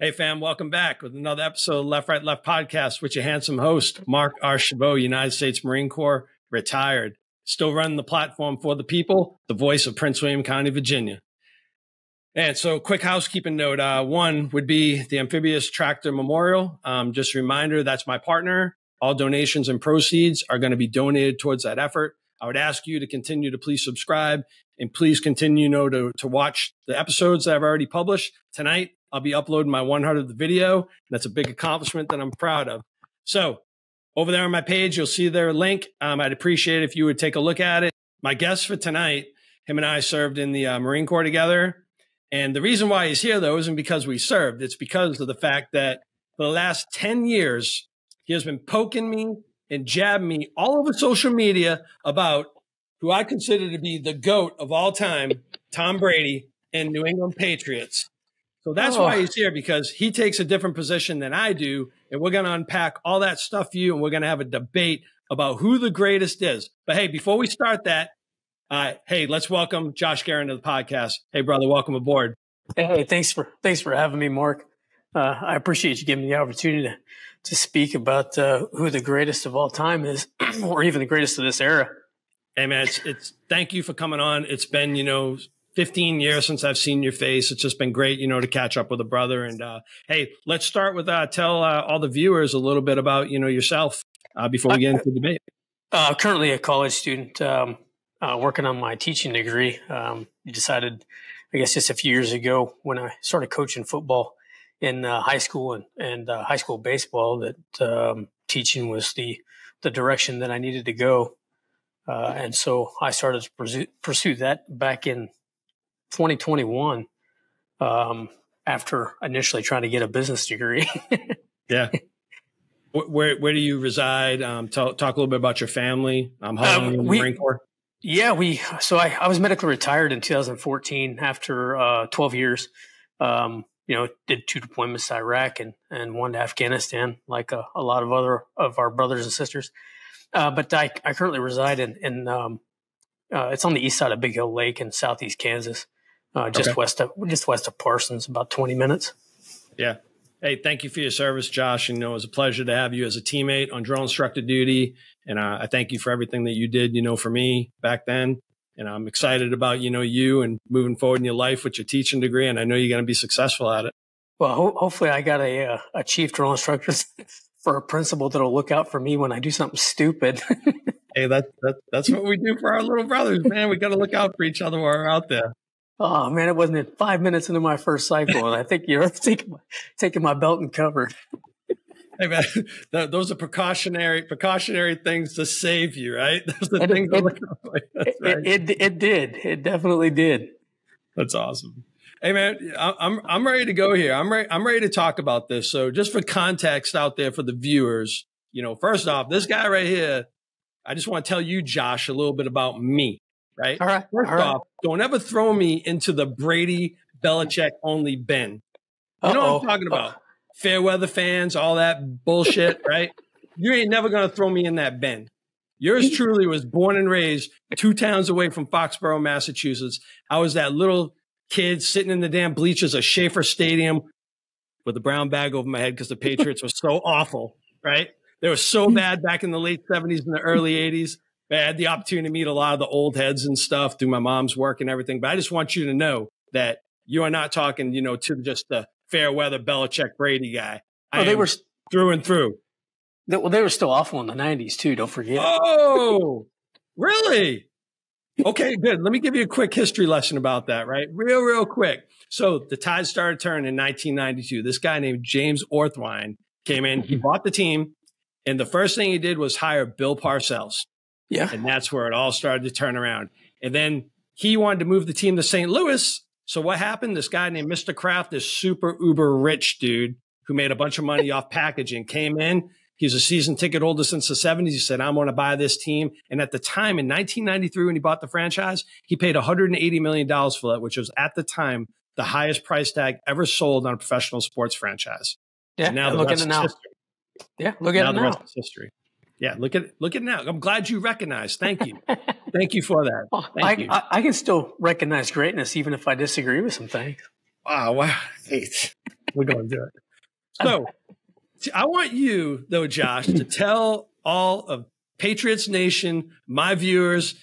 Hey fam, welcome back with another episode of Left, Right, Left podcast with your handsome host, Marc R. Chabot, United States Marine Corps, retired, still running the platform for the people, the voice of Prince William County, Virginia. And so quick housekeeping note, one would be the Amphibious Tractor Memorial. Just a reminder, that's my partner. All donations and proceeds are going to be donated towards that effort. I would ask you to continue to please subscribe and please continue to watch the episodes that I've already published. Tonight, I'll be uploading my 100th video. That's a big accomplishment that I'm proud of. So over there on my page, you'll see their link. I'd appreciate it if you would take a look at it. My guest for tonight, him and I served in the Marine Corps together. And the reason why he's here, though, isn't because we served. It's because of the fact that for the last 10 years, he has been poking me and jabbing me all over social media about who I consider to be the GOAT of all time, Tom Brady and New England Patriots. So that's why he's here, because he takes a different position than I do. And we're going to unpack all that stuff for you. And we're going to have a debate about who the greatest is. But hey, before we start that, hey, let's welcome Josh Garen to the podcast. Hey, brother, welcome aboard. Hey, thanks for having me, Mark. I appreciate you giving me the opportunity to speak about who the greatest of all time is, or even the greatest of this era. Hey, man, it's thank you for coming on. It's been, 15 years since I've seen your face. It's just been great, to catch up with a brother. And hey, let's start with tell all the viewers a little bit about, yourself before we get into the debate. Currently a college student, working on my teaching degree. Decided, I guess, just a few years ago when I started coaching football in high school and high school baseball that teaching was the direction that I needed to go. And so I started to pursue that back in 2021, after initially trying to get a business degree. Yeah. Where do you reside? Talk a little bit about your family. How long in the Marine Corps? Yeah, so I was medically retired in 2014 after 12 years. Did 2 deployments to Iraq and 1 to Afghanistan, like a lot of other of our brothers and sisters. But I currently reside in it's on the east side of Big Hill Lake in southeast Kansas, just west of Parsons, about 20 minutes. Yeah. Hey, thank you for your service, Josh. And, it was a pleasure to have you as a teammate on drill instructor duty. And I thank you for everything that you did, for me back then. And I'm excited about, you and moving forward in your life with your teaching degree. And I know you're going to be successful at it. Well, hopefully I got a chief drill instructor for a principal that'll look out for me when I do something stupid. Hey, that's what we do for our little brothers, man. We got to look out for each other while we're out there. Oh man, it wasn't 5 minutes into my first cycle, and I think you're taking my belt and cover. Hey man, those are precautionary things to save you, right? Those are things to look out for. That's right. It did. It definitely did. That's awesome. Hey man, I'm ready to go here. I'm ready to talk about this. So just for context out there for the viewers, first off, this guy right here, I just want to tell you, Josh, a little bit about me, right? All right. First off, don't ever throw me into the Brady Belichick only bin. You know what I'm talking about? Fair weather fans, all that bullshit, right? You ain't never going to throw me in that bin. Yours truly was born and raised 2 towns away from Foxborough, Massachusetts. I was that little kid sitting in the damn bleachers of Schaefer Stadium with a brown bag over my head because the Patriots were so awful, right? They were so bad back in the late 70s and the early 80s. I had the opportunity to meet a lot of the old heads and stuff through my mom's work and everything. But I just want you to know that you are not talking, to just the fair weather Belichick Brady guy. They were through and through. They were still awful in the 90s too. Don't forget. Oh, really? Okay, good. Let me give you a quick history lesson about that, right? Real quick. So the tide started turning in 1992. This guy named James Orthwine came in. He bought the team. And the first thing he did was hire Bill Parcells. Yeah. And that's where it all started to turn around. And then he wanted to move the team to St. Louis. So what happened? This guy named Mr. Kraft, this super uber rich dude who made a bunch of money off packaging, came in. He's a season ticket holder since the 70s. He said, I want to buy this team. And at the time in 1993, when he bought the franchise, he paid $180 million for that, which was at the time the highest price tag ever sold on a professional sports franchise. Yeah. And now look at it now. Yeah. Look at it now. The rest is history. Yeah, look at it now. I'm glad you recognize. Thank you. Thank you for that. Thank you. I can still recognize greatness even if I disagree with some things. Wow. Hey, We're going to do it. So I want you, though, Josh, to tell all of Patriots Nation, my viewers,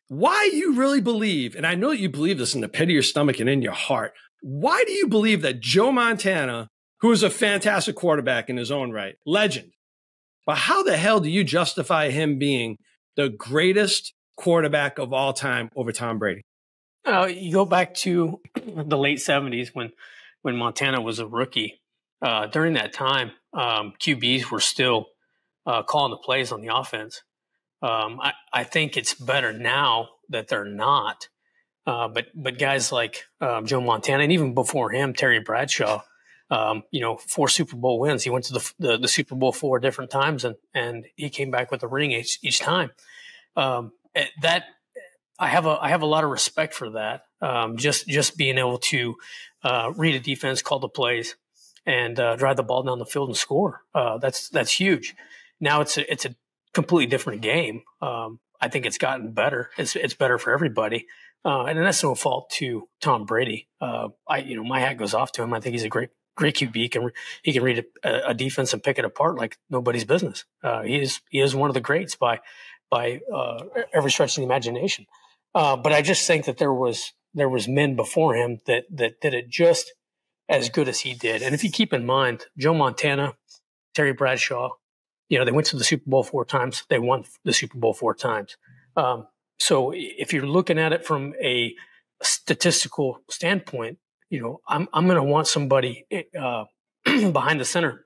why you really believe, and I know you believe this in the pit of your stomach and in your heart, why do you believe that Joe Montana, who is a fantastic quarterback in his own right, legend, but how the hell do you justify him being the greatest quarterback of all time over Tom Brady? You go back to the late 70s when Montana was a rookie. During that time, QBs were still calling the plays on the offense. I think it's better now that they're not. But guys like Joe Montana, and even before him, Terry Bradshaw, 4 Super Bowl wins. He went to the Super Bowl 4 different times, and he came back with a ring each time. That I have a lot of respect for that. Just being able to read a defense, call the plays, and drive the ball down the field and score. That's huge. Now it's a completely different game. I think it's gotten better. It's better for everybody. And that's no fault to Tom Brady. My hat goes off to him. I think he's a great QB. He can read a defense and pick it apart like nobody's business. He is one of the greats by every stretch of the imagination. But I just think that there was men before him that did it just as good as he did. And if you keep in mind, Joe Montana, Terry Bradshaw, they went to the Super Bowl 4 times. They won the Super Bowl 4 times. So if you're looking at it from a statistical standpoint, I'm going to want somebody behind the center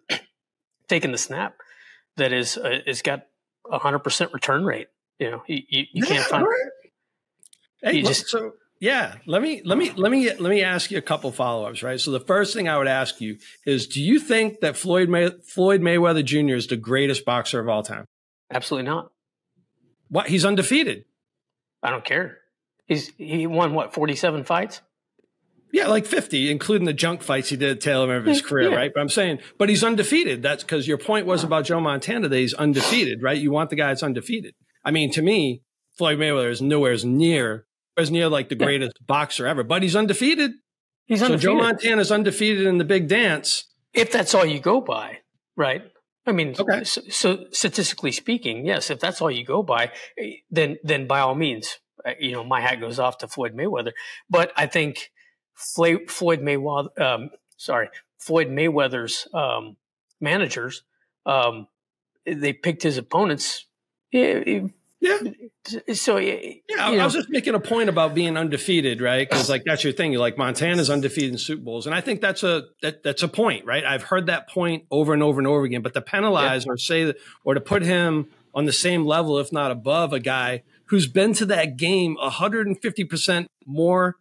taking the snap that is got 100% return rate. You can't find. Hey, let me ask you a couple follow-ups, right? So the first thing I would ask you is, do you think that Floyd Mayweather Jr. is the greatest boxer of all time? Absolutely not. What? He's undefeated. I don't care. He won 47 fights? Yeah, like 50, including the junk fights he did at tail end of his career, right? But I'm saying, but he's undefeated. That's because your point was about Joe Montana that he's undefeated, right? You want the guy that's undefeated. I mean, to me, Floyd Mayweather is nowhere near like the greatest boxer ever, but he's undefeated. He's undefeated. So Joe Montana's undefeated in the big dance. If that's all you go by, right? I mean, okay. So statistically speaking, yes, if that's all you go by, then by all means, my hat goes off to Floyd Mayweather. But I think Floyd Mayweather's managers, they picked his opponents. So I was just making a point about being undefeated, right? Because that's your thing. You're like, Montana's undefeated in Super Bowls, and I think that's a point, right? I've heard that point over and over and over again. But to penalize or to put him on the same level, if not above, a guy who's been to that game 150% more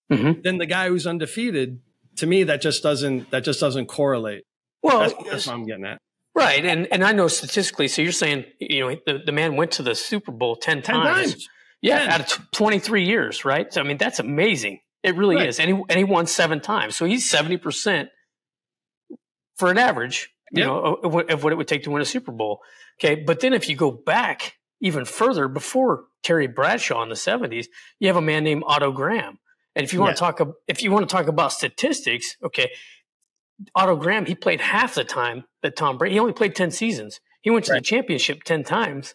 than the guy who's undefeated, to me, that just doesn't correlate. Well, that's what I'm getting at. Right. And I know statistically, so you're saying, the man went to the Super Bowl 10 times. Yeah. 10. Out of 23 years. Right. So, I mean, that's amazing. It really is. And he won 7 times. So he's 70% for an average, of what it would take to win a Super Bowl. Okay. But then if you go back even further, before Terry Bradshaw in the 70s, you have a man named Otto Graham. And if you want to talk about statistics, okay, Otto Graham, he played half the time that Tom Brady. He only played 10 seasons. He went to the championship 10 times,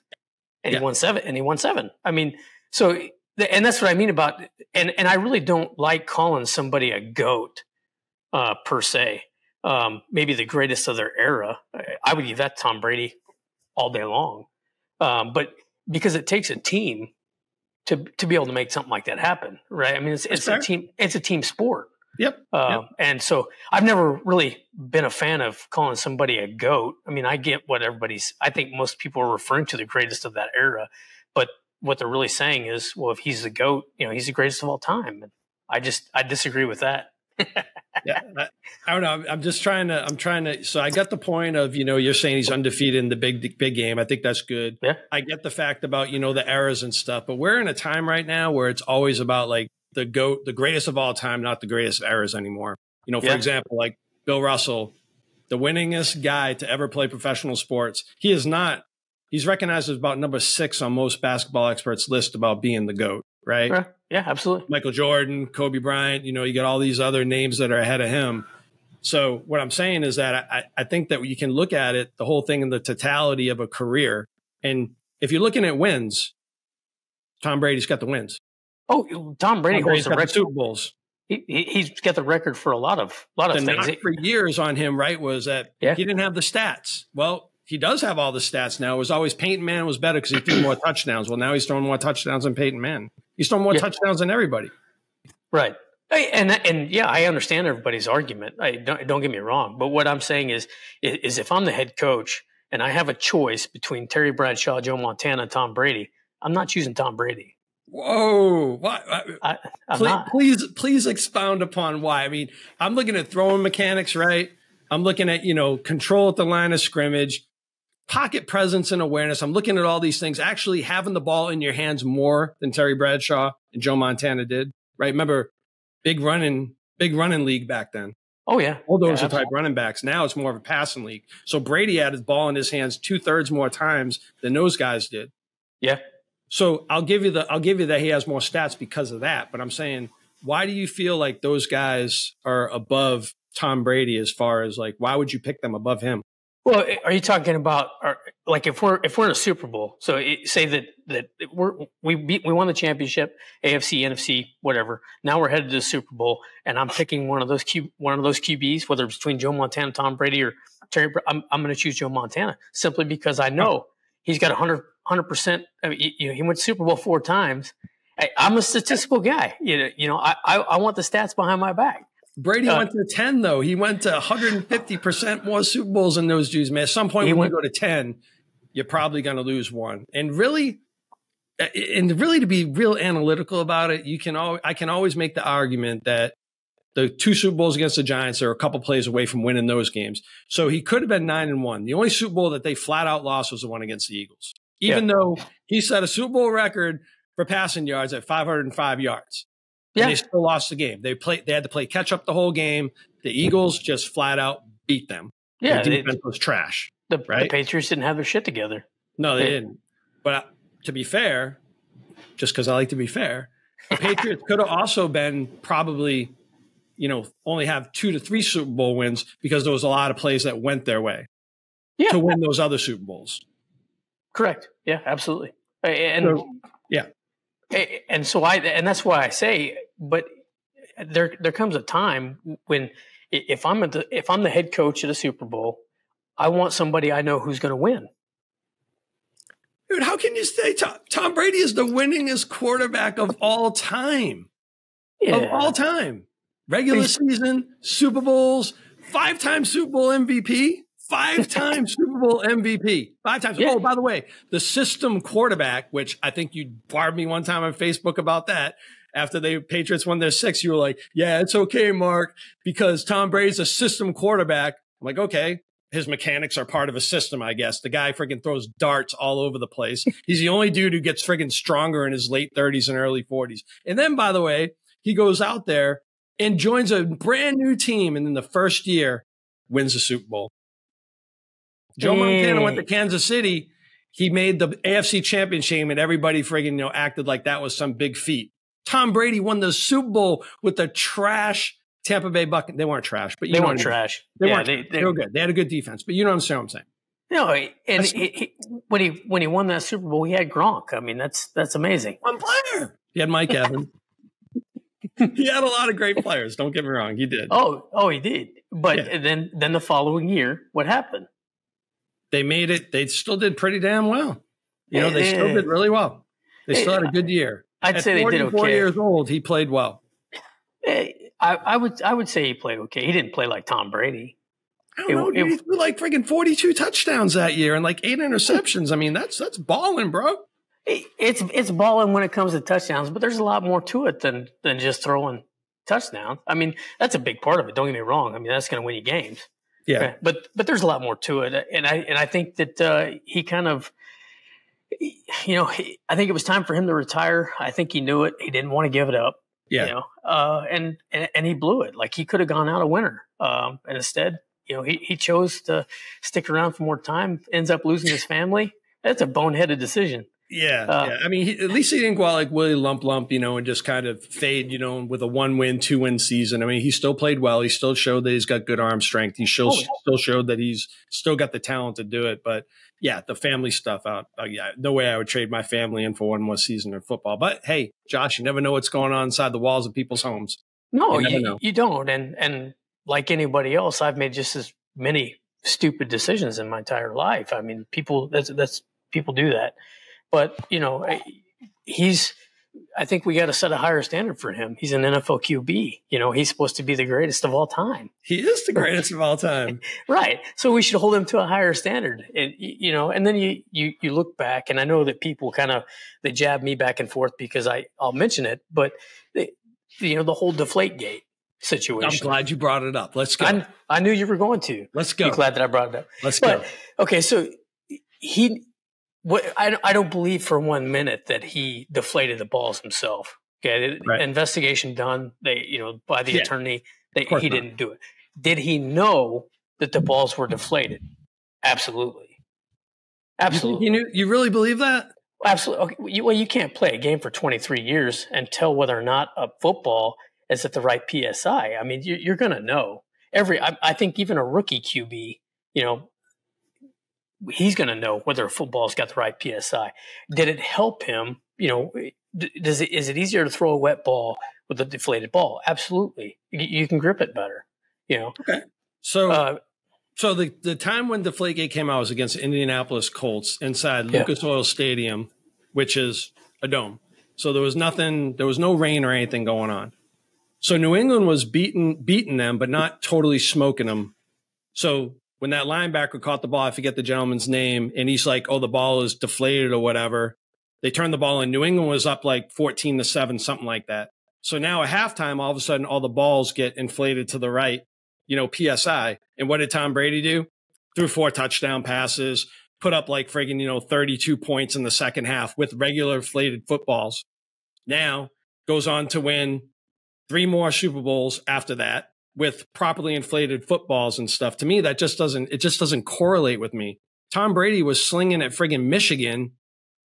and he won 7. I mean, and that's what I mean about. And I really don't like calling somebody a GOAT per se. Maybe the greatest of their era. I would give that to Tom Brady all day long. But because it takes a team to be able to make something like that happen, right? I mean, it's a team sport. Yep. And so I've never really been a fan of calling somebody a GOAT. I mean, I get what I think most people are referring to the greatest of that era, but what they're really saying is, well, if he's the GOAT, he's the greatest of all time. And I disagree with that. I don't know. I'm trying to, so I got the point of, you're saying he's undefeated in the big game. I think that's good. Yeah. I get the fact about, the eras and stuff, but we're in a time right now where it's always about like, the GOAT, the greatest of all time, not the greatest eras anymore. For example, like Bill Russell, the winningest guy to ever play professional sports. He is not. He's recognized as about number 6 on most basketball experts' list about being the GOAT, right? Yeah, absolutely. Michael Jordan, Kobe Bryant, you got all these other names that are ahead of him. So what I'm saying is that I think that you can look at it, the whole thing in the totality of a career. And if you're looking at wins, Tom Brady's got the wins. Oh, Tom Brady holds the record. Super Bowls. He's got the record for a lot of things. The knock for years on him, right, was that he didn't have the stats. Well, he does have all the stats now. It was always Peyton Manning was better because he threw more touchdowns. Well, now he's throwing more touchdowns than Peyton Manning. He's throwing more touchdowns than everybody. Right. And yeah, I understand everybody's argument. Don't get me wrong. But what I'm saying is if I'm the head coach and I have a choice between Terry Bradshaw, Joe Montana, and Tom Brady, I'm not choosing Tom Brady. Whoa! What? Please expound upon why. I mean, I'm looking at throwing mechanics, right? I'm looking at, control at the line of scrimmage, pocket presence and awareness. I'm looking at all these things, actually having the ball in your hands more than Terry Bradshaw and Joe Montana did, right? Remember, big running league back then. Oh, yeah. All those are type running backs. Now it's more of a passing league. So Brady had his ball in his hands 2/3 more times than those guys did. Yeah. So I'll give you that he has more stats because of that. But I'm saying, why do you feel like those guys are above Tom Brady as far as like, why would you pick them above him? Well, are you talking about like if we're in a Super Bowl? So say that we won the championship, AFC, NFC, whatever. Now we're headed to the Super Bowl, and I'm picking one of those QBs, whether it's between Joe Montana, Tom Brady, or Terry. I'm going to choose Joe Montana simply because I know he's got 100%. I mean, he went to Super Bowl 4 times. I'm a statistical guy. I want the stats behind my back. Brady went to 10, though. He went to 150% more Super Bowls than those dudes, man. At some point, when you go to 10, you're probably going to lose one. And really, to be real analytical about it, I can always make the argument that the 2 Super Bowls against the Giants are a couple plays away from winning those games. So he could have been 9-1. The only Super Bowl that they flat out lost was the one against the Eagles, even though he set a Super Bowl record for passing yards at 505 yards. Yeah. And they still lost the game. They had to play catch up the whole game. The Eagles just flat out beat them. Yeah. The defense was trash. The Patriots didn't have their shit together. No, they didn't. But to be fair, just because I like to be fair, the Patriots could have also been probably, only have 2 to 3 Super Bowl wins because there was a lot of plays that went their way to win those other Super Bowls. Correct. Yeah, absolutely. And that's why I say, but there comes a time when if I'm the head coach at a Super Bowl, I want somebody I know who's going to win. Dude, how can you say Tom Brady is the winningest quarterback of all time? Yeah. Of all time. Regular season, Super Bowls, 5-time Super Bowl MVP. 5-time Super Bowl MVP. 5 times. Yeah. Oh, by the way, the system quarterback, which I think you barred me one time on Facebook about that. After the Patriots won their 6, you were like, yeah, it's okay, Mark, because Tom Brady's a system quarterback. I'm like, okay, his mechanics are part of a system, I guess. The guy friggin' throws darts all over the place. He's the only dude who gets friggin' stronger in his late 30s and early 40s. And then, by the way, he goes out there and joins a brand new team. And in the first year, wins the Super Bowl. Joe Montana went to Kansas City. He made the AFC Championship, and everybody friggin' acted like that was some big feat. Tom Brady won the Super Bowl with the trash Tampa Bay Buccaneers. They weren't trash, but they weren't trash. They were good. They had a good defense, but you know what I'm saying. No, and when he won that Super Bowl, he had Gronk. I mean, that's amazing. One player. He had Mike Evans. He had a lot of great players. Don't get me wrong, he did. Oh, he did. But then the following year, what happened? They made it. They still did pretty damn well. They still did really well. They still had a good year. I'd say they did okay. 44 years old, he played well. I would say he played okay. He didn't play like Tom Brady. I don't know. He threw like friggin' 42 touchdowns that year and like 8 interceptions. I mean, that's balling, bro. It's balling when it comes to touchdowns, but there's a lot more to it than just throwing touchdowns. I mean, that's a big part of it. Don't get me wrong. I mean, that's going to win you games. Yeah, okay. But there's a lot more to it, and I think that he kind of, I think it was time for him to retire. I think he knew it. He didn't want to give it up. Yeah, and he blew it. Like he could have gone out a winner, and instead, he chose to stick around for more time. Ends up losing his family. That's a boneheaded decision. Yeah. I mean, at least he didn't go out like Willie Lump, and just kind of fade, with a 1-win, 2-win season. I mean, he still played well. He still showed that he's got good arm strength. He still showed that he's still got the talent to do it. But yeah, the family stuff out. No way I would trade my family in for one more season of football. But hey, Josh, you never know what's going on inside the walls of people's homes. No, you don't. And like anybody else, I've made just as many stupid decisions in my entire life. I mean, people do that. But, I think we got to set a higher standard for him. He's an NFL QB. He's supposed to be the greatest of all time. He is the greatest of all time. Right. So we should hold him to a higher standard. And, and then you look back, and I know that people they jab me back and forth because I'll mention it, but the whole Deflategate situation. I'm glad you brought it up. Let's go. I knew you were going to. Let's go. I'm glad that I brought it up. Let's go. Okay. So I don't believe for 1 minute that he deflated the balls himself. Okay, right. Investigation done. By the attorney, he didn't do it. Did he know that the balls were deflated? Absolutely. You really believe that? Absolutely. Okay. You can't play a game for 23 years and tell whether or not a football is at the right PSI. I mean, you're going to know. I think even a rookie QB, he's going to know whether a football's got the right PSI. Did it help him? Is it easier to throw a wet ball with a deflated ball? Absolutely. You can grip it better. Okay. So the time when Deflategate came out was against Indianapolis Colts inside Lucas Oil Stadium, which is a dome. So there was no rain or anything going on. So New England was beating them, but not totally smoking them. So when that linebacker caught the ball, I forget the gentleman's name, and he's like, oh, the ball is deflated or whatever. They turned the ball in. New England was up like 14-7, something like that. So now at halftime, all of a sudden, all the balls get inflated to the right, PSI. And what did Tom Brady do? Threw 4 touchdown passes, put up like friggin', 32 points in the second half with regular inflated footballs. Now goes on to win 3 more Super Bowls after that with properly inflated footballs and stuff. To me, it just doesn't correlate with me. Tom Brady was slinging at friggin' Michigan.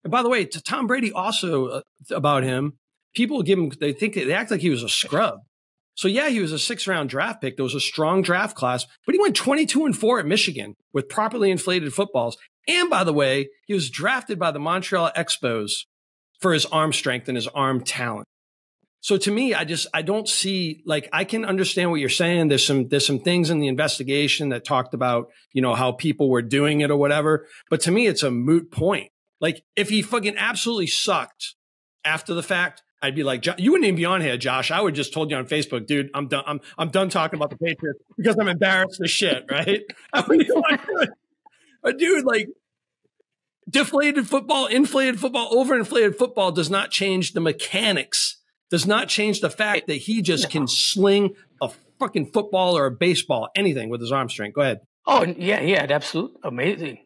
And by the way, to Tom Brady also about him, people they act like he was a scrub. So yeah, he was a 6th-round draft pick. There was a strong draft class, but he went 22-4 at Michigan with properly inflated footballs. And by the way, he was drafted by the Montreal Expos for his arm strength and his arm talent. So to me, I don't see, like, I can understand what you're saying. There's some things in the investigation that talked about, how people were doing it or whatever. But to me, it's a moot point. Like, if he fucking absolutely sucked after the fact, I'd be like, you wouldn't even be on here, Josh. I would just told you on Facebook, dude, I'm done. I'm done talking about the Patriots because I'm embarrassed as shit, right? I would be like, but dude, like, deflated football, inflated football, overinflated football does not change the mechanics. Does not change the fact that he just can sling a fucking football or a baseball, anything with his arm strength. Go ahead. Oh, yeah, he had absolute amazing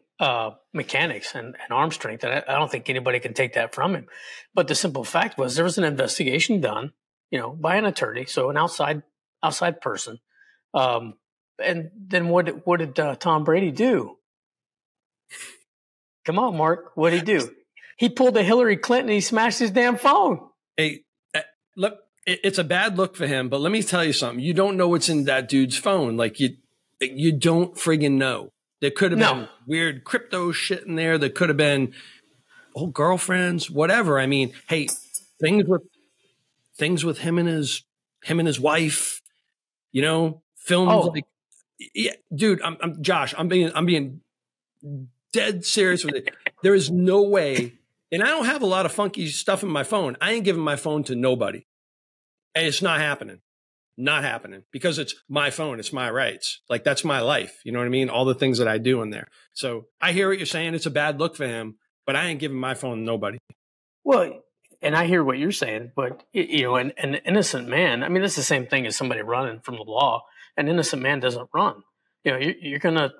mechanics and arm strength. And I don't think anybody can take that from him. But the simple fact was there was an investigation done, by an attorney, so an outside person. And then what did Tom Brady do? Come on, Mark. What did he do? He pulled a Hillary Clinton and he smashed his damn phone. Hey. Look, it's a bad look for him, but let me tell you something. You don't know what's in that dude's phone. Like you don't friggin' know. There could have been weird crypto shit in there. There could have been old girlfriends, whatever. I mean, hey, things with him and his wife, films like, yeah, dude, I'm Josh, I'm being dead serious with it. There is no way. And I don't have a lot of funky stuff in my phone. I ain't giving my phone to nobody. And it's not happening. Not happening. Because it's my phone. It's my rights. Like, that's my life. You know what I mean? All the things that I do in there. So I hear what you're saying. It's a bad look for him. But I ain't giving my phone to nobody. Well, and I hear what you're saying. But, an innocent man, I mean, it's the same thing as somebody running from the law. An innocent man doesn't run. You're going to.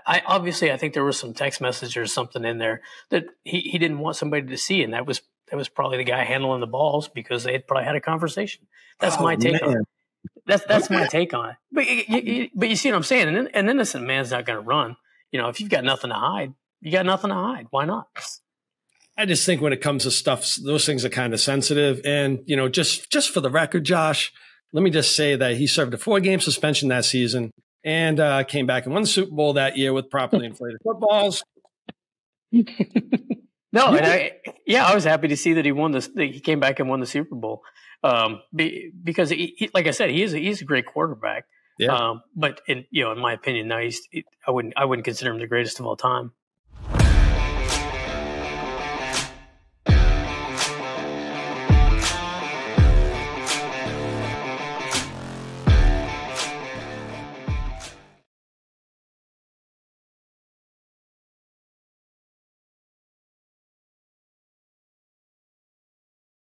I think there was some text message or something in there that he didn't want somebody to see, and that was probably the guy handling the balls because they had probably had a conversation. That's my take on it. That's my take on it. But you see what I'm saying? An innocent man's not going to run. If you've got nothing to hide, you got nothing to hide. Why not? I just think when it comes to stuff, those things are kind of sensitive. And, you know, just for the record, Josh, let me just say that he served a 4-game suspension that season and came back and won the Super Bowl that year with properly inflated footballs. No, and I was happy to see that he came back and won the Super Bowl. Because he, like I said, he's a great quarterback. Yeah. But in my opinion, now I wouldn't consider him the greatest of all time.